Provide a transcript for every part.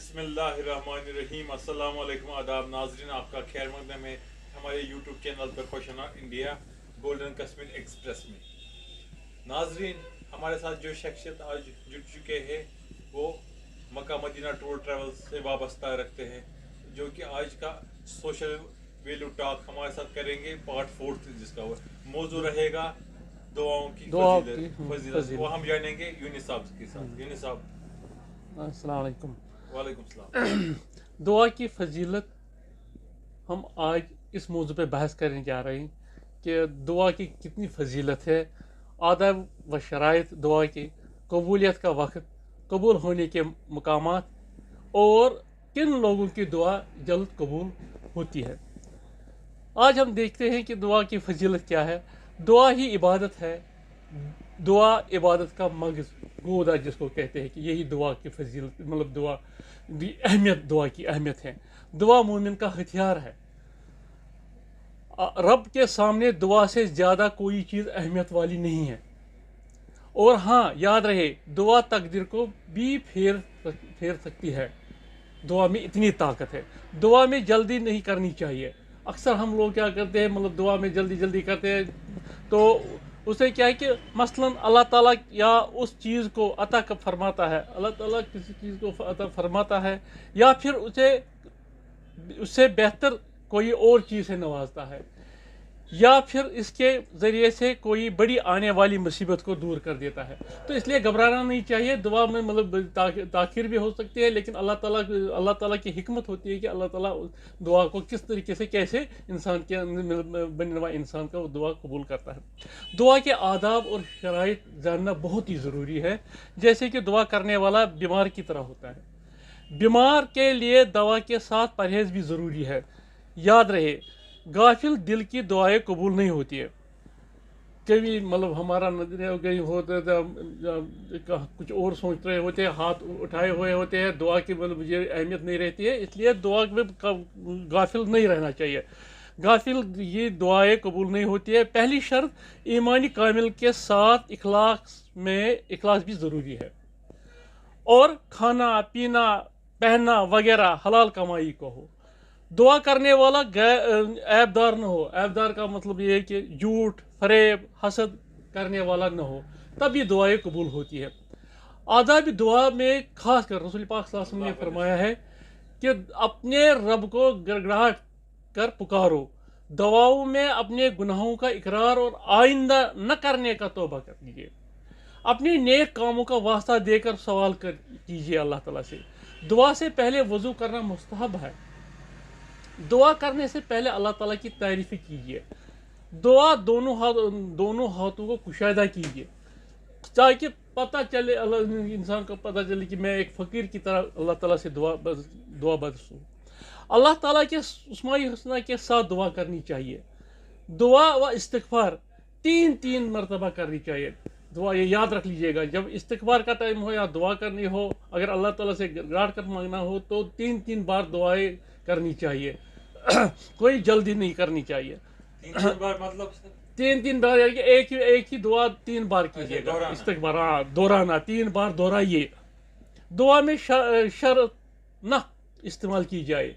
बिस्मिल्लाहिर्रहमानिर्रहीम। अस्सलाम वालेकुम, आदाब नाजरीन, आपका खैर मकदम है हमारे यूट्यूब चैनल पर खोशना इंडिया गोल्डन कश्मीर एक्सप्रेस में। नाजरीन, हमारे साथ जो शख्सियत आज जुड़ चुके हैं वो मक्का मदीना टूर ट्रैवल से वाबस्ता रखते हैं, जो कि आज का सोशल वैल्यू टॉक हमारे साथ करेंगे। पार्ट 4 जिसका मौजू रहेगा दुआओं की फजीलत, वो हम जानेंगे यूनिस साहब के साथ। यूनिस साहब, अस्सलाम वालेकुम। वालेकुम सलाम। दुआ की फजीलत हम आज इस मौजू पे बहस करने जा रहे हैं कि दुआ की कितनी फजीलत है, आदाब व शराइत दुआ की, कबूलियत का वक्त, कबूल होने के मकामात और किन लोगों की दुआ जल्द कबूल होती है। आज हम देखते हैं कि दुआ की फजीलत क्या है। दुआ ही इबादत है, दुआ इबादत का मगज गोदा जिसको कहते हैं, कि यही दुआ की फजीलत, मतलब दुआ की अहमियत, दुआ की अहमियत है। दुआ मोमिन का हथियार है। रब के सामने दुआ से ज़्यादा कोई चीज़ अहमियत वाली नहीं है। और हाँ, याद रहे, दुआ तकदीर को भी फेर सकती है। दुआ में इतनी ताकत है। दुआ में जल्दी नहीं करनी चाहिए। अक्सर हम लोग क्या करते हैं, मतलब दुआ में जल्दी करते हैं, तो उसे क्या है कि मसलन अल्लाह ताला या उस चीज़ को अता कब फरमाता है, अल्लाह ताला किसी चीज़ को अता फरमाता है, या फिर उससे बेहतर कोई और चीज़ से नवाजता है, या फिर इसके ज़रिए से कोई बड़ी आने वाली मुसीबत को दूर कर देता है। तो इसलिए घबराना नहीं चाहिए। दुआ में मतलब ताखिर भी हो सकती है, लेकिन अल्लाह ताला की हिकमत होती है कि अल्लाह ताला दुआ को किस तरीके से, कैसे इंसान के बनने वाला इंसान का दुआ कबूल करता है। दुआ के आदाब और शराइत जानना बहुत ही ज़रूरी है। जैसे कि दुआ करने वाला बीमार की तरह होता है। बीमार के लिए दवा के साथ परहेज़ भी ज़रूरी है। याद रहे, गाफिल दिल की दुआएं कबूल नहीं होती है। कभी मतलब हमारा नजरिया कहीं होता था, कुछ और सोच रहे होते हैं, हाथ उठाए हुए होते हैं, दुआ की मतलब मुझे अहमियत नहीं रहती है। इसलिए दुआ में गाफिल नहीं रहना चाहिए। गाफिल ये दुआएं कबूल नहीं होती है। पहली शर्त, ईमानी कामिल के साथ इखलास भी ज़रूरी है। और खाना पीना पहनना वगैरह हलाल कमाई को हो। दुआ करने वाला ऐबदार न हो। ऐबदार का मतलब ये है कि झूठ, फरेब, हसद करने वाला न हो, तब ये दुआएं कबूल होती है। आदाब दुआ में खास कर रसूल पाक सल्लल्लाहु अलैहि वसल्लम ने फरमाया है कि अपने रब को गिड़गिड़ाहट कर पुकारो। दुआओं में अपने गुनाहों का इकरार और आइंदा न करने का तौबा कर लीजिए। अपने नेक कामों का वास्ता देकर सवाल कीजिए अल्लाह ताला से। दुआ से पहले वज़ू करना मुस्तहब है। दुआ करने से पहले अल्लाह ताला की तारीफ़ें कीजिए। दुआ दोनों हाथों को कुशादा कीजिए, ताकि पता चले, इंसान को पता चले कि मैं एक फ़कीर की तरह अल्लाह ताला से दुआ बरसूं। अल्लाह ताला के उस्माई हुस्ना के साथ दुआ करनी चाहिए। दुआ व इस्तिग़फ़ार 3 मरतबा करनी चाहिए। दुआ ये याद रख लीजिएगा, जब इस्तिग़फ़ार का टाइम हो या दुआ करनी हो, अगर अल्लाह ताला से गिड़गिड़ा कर मांगना हो, तो 3 बार दुआएं करनी चाहिए। कोई जल्दी नहीं करनी चाहिए। 3 बार मतलब 3 बार, यानी कि एक ही दुआ 3 बार कीजिएगा। इस्तिग़फ़ार, हाँ, दोहराना, 3 बार दोहराइए। दुआ में शर्त न इस्तेमाल की जाए,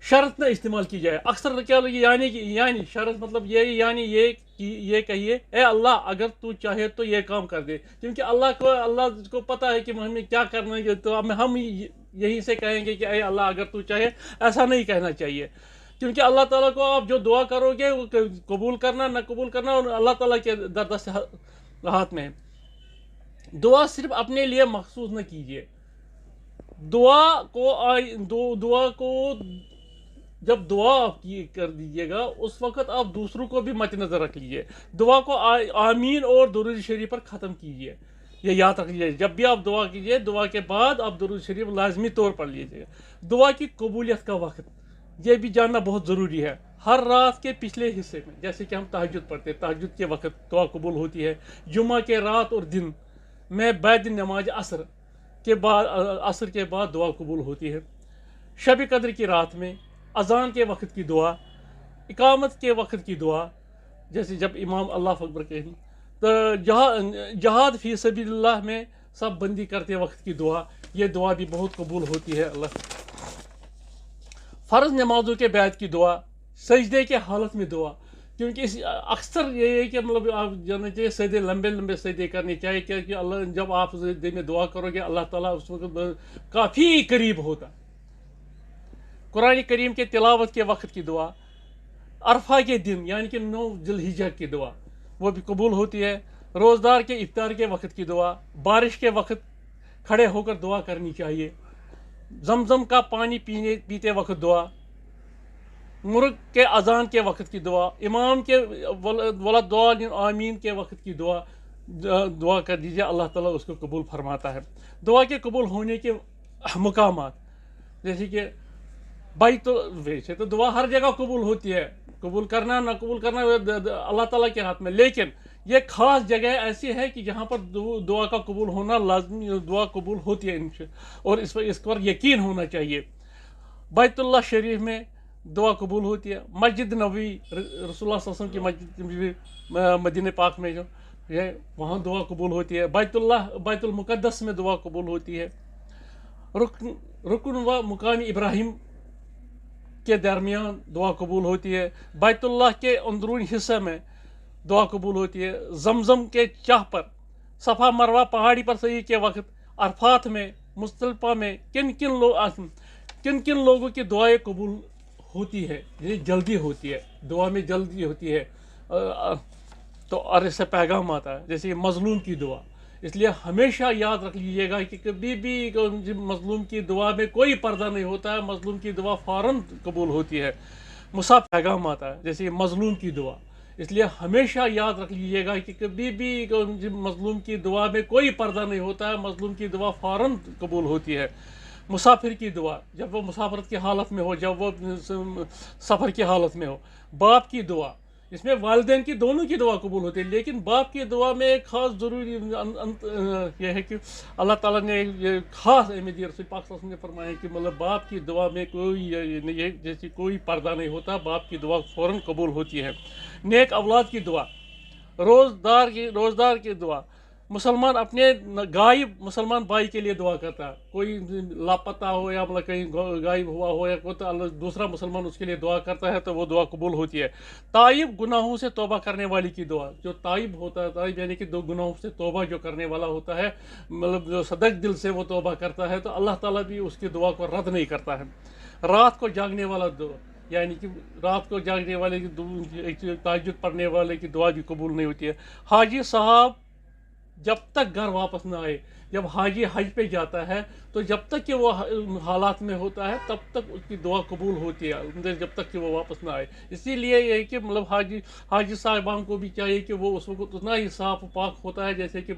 शर्त न इस्तेमाल की जाए। अक्सर क्या लगे, यानी शर्त मतलब ये कहिए, ए अल्लाह अगर तू चाहे तो ये काम कर दे, क्योंकि अल्लाह को पता है कि हमें क्या करना है। तो हम यहीं से कहेंगे कि ए अल्लाह अगर तू चाहे। ऐसा नहीं कहना चाहिए, क्योंकि अल्लाह ताला को आप जो दुआ करोगे वो कबूल करना न कबूल करना और अल्लाह ताला के दरदस्त हाथ में। दुआ सिर्फ अपने लिए मखसूस न कीजिए। दुआ को जब दुआ कर दीजिएगा, उस वक़्त आप दूसरों को भी मद्देनज़र रख लीजिए। दुआ को आमीन और दुरूद शरीफ पर ख़त्म कीजिए। ये याद रख लीजिए, जब भी आप दुआ कीजिए, दुआ के बाद आप दुरूद शरीफ लाजमी तौर पर लीजिएगा। दुआ की कबूलियत का वक्त ये भी जानना बहुत ज़रूरी है। हर रात के पिछले हिस्से में, जैसे कि हम तहज्जुद पढ़ते हैं, तहज्जुद के वक्त दुआ कबूल होती है। जुम्मा के रात और दिन में बाद नमाज असर के बाद दुआ कबूल होती है। शब कद्र की रात में, अज़ान के वक्त की दुआ, इकामत के वक्त की दुआ, जैसे जब इमाम अल्लाह अकबर कहें, तो जहाद फ़ी सबीलिल्लाह में सब बंदी करते वक्त की दुआ, ये दुआ भी बहुत कबूल होती है अल्लाह। फ़र्ज़ नमाजों के बाद की दुआ, सजदे के हालत में दुआ, क्योंकि अक्सर ये है कि मतलब आप जानना चाहिए सजदे लंबे लंबे सजदे करने चाहिए, क्योंकि अल्लाह जब आप सजदे में दुआ करोगे अल्लाह ताला उस वक्त काफ़ी करीब होता। कुरान करीम के तिलावत के वक्त की दुआ, अरफा के दिन यानी कि 9 ज़िलहिज्जा की दुआ वो भी कबूल होती है। रोज़दार के इफ्तार के वक्त की दुआ, बारिश के वक्त खड़े होकर दुआ करनी चाहिए। जमजम का पानी पीते वक्त दुआ, मुर्ग के अजान के वक्त की दुआ, इमाम के वलद्दालिन आमीन के वक्त की दुआ कर दीजिए, अल्लाह ताला उसको कबूल फरमाता है। दुआ के कबूल होने के मुकामात, जैसे कि वैसे तो दुआ हर जगह कबूल होती है, कबूल करना ना कबूल करना अल्लाह ताला के हाथ में, लेकिन ये खास जगह ऐसी है कि जहाँ पर दुआ का कबूल होना लाजमी, दुआ कबूल होती है और इस पर यकीन होना चाहिए। बैतुल्लाह शरीफ में दुआ कबूल होती है। मस्जिद नबवी रसूलुल्लाह सल्लल्लाहु अलैहि वसल्लम की मस्जिद मदीने पाक में जो है वहाँ दुआ कबूल होती है। बैतुल मुक़द्दस में दुआ कबूल होती है। रुकन व मुकाम इब्राहिम के दरमियान दुआ कबूल होती है। बैतुल्लाह के अंदरूनी हिस्से में दुआ कबूल होती है। जमजम के चाह पर, सफ़ा मरवा पहाड़ी पर सही के वक्त, अरफात में, मुस्तलिफा में किन किन लोगों की दुआएं कबूल होती है, ये जल्दी होती है, दुआ में जल्दी होती है। तो और इससे पैगाम आता है, जैसे मजलूम की दुआ, इसलिए हमेशा याद रख लीजिएगा कि कभी भी मजलूम की दुआ में कोई पर्दा नहीं होता है, मजलूम की दुआ फ़ौरन कबूल होती है। मुसाफ़िर पैगाम आता है, जैसे मजलूम की दुआ, इसलिए हमेशा याद रख लीजिएगा कि कभी भी मजलूम की दुआ में कोई पर्दा नहीं होता है, मजलूम की दुआ फ़ौरन कबूल होती है। मुसाफिर की दुआ, जब वो मुसाफरत की हालत में हो, जब वो सफ़र की हालत में हो। बाप की दुआ, इसमें वालिदैन की दोनों की दुआ कबूल होती है, लेकिन बाप की दुआ में एक ख़ास ज़रूरी यह है कि अल्लाह ताला ने ये ख़ास अहमियत दी। रसूल पाक सल्लल्लाहु अलैहि वसल्लम ने फरमाया कि मतलब बाप की दुआ में कोई जैसी कोई पर्दा नहीं होता, बाप की दुआ फ़ौरन कबूल होती है। नेक औलाद की दुआ, रोज़दार की दुआ, मुसलमान अपने गायब मुसलमान भाई के लिए दुआ करता है, कोई लापता हो या मतलब कहीं गायब हुआ हो या कोई तो दूसरा मुसलमान उसके लिए दुआ करता है तो वो दुआ कबूल होती है। ताइब गुनाहों से तौबा करने वाली की दुआ, जो ताइब होता है, ताइब यानी कि दो गुनाहों से तौबा जो करने वाला होता है, मतलब जो सदक दिल से वो तौबा करता है तो अल्लाह ताला भी उसकी दुआ को रद्द नहीं करता है। रात को जागने वाला दुआ, यानी कि रात को जागने वाले की तहज्जुद पढ़ने वाले की दुआ भी कबूल नहीं होती है। हाजी साहब जब तक घर वापस ना आए, जब हाजी हज पे जाता है तो जब तक कि वो हालात में होता है तब तक उसकी दुआ कबूल होती है, जब तक कि वो वापस ना आए। इसीलिए ये है कि मतलब हाजी साहिबान को भी चाहिए कि वो उस वक्त उतना ही साफ पाक होता है जैसे कि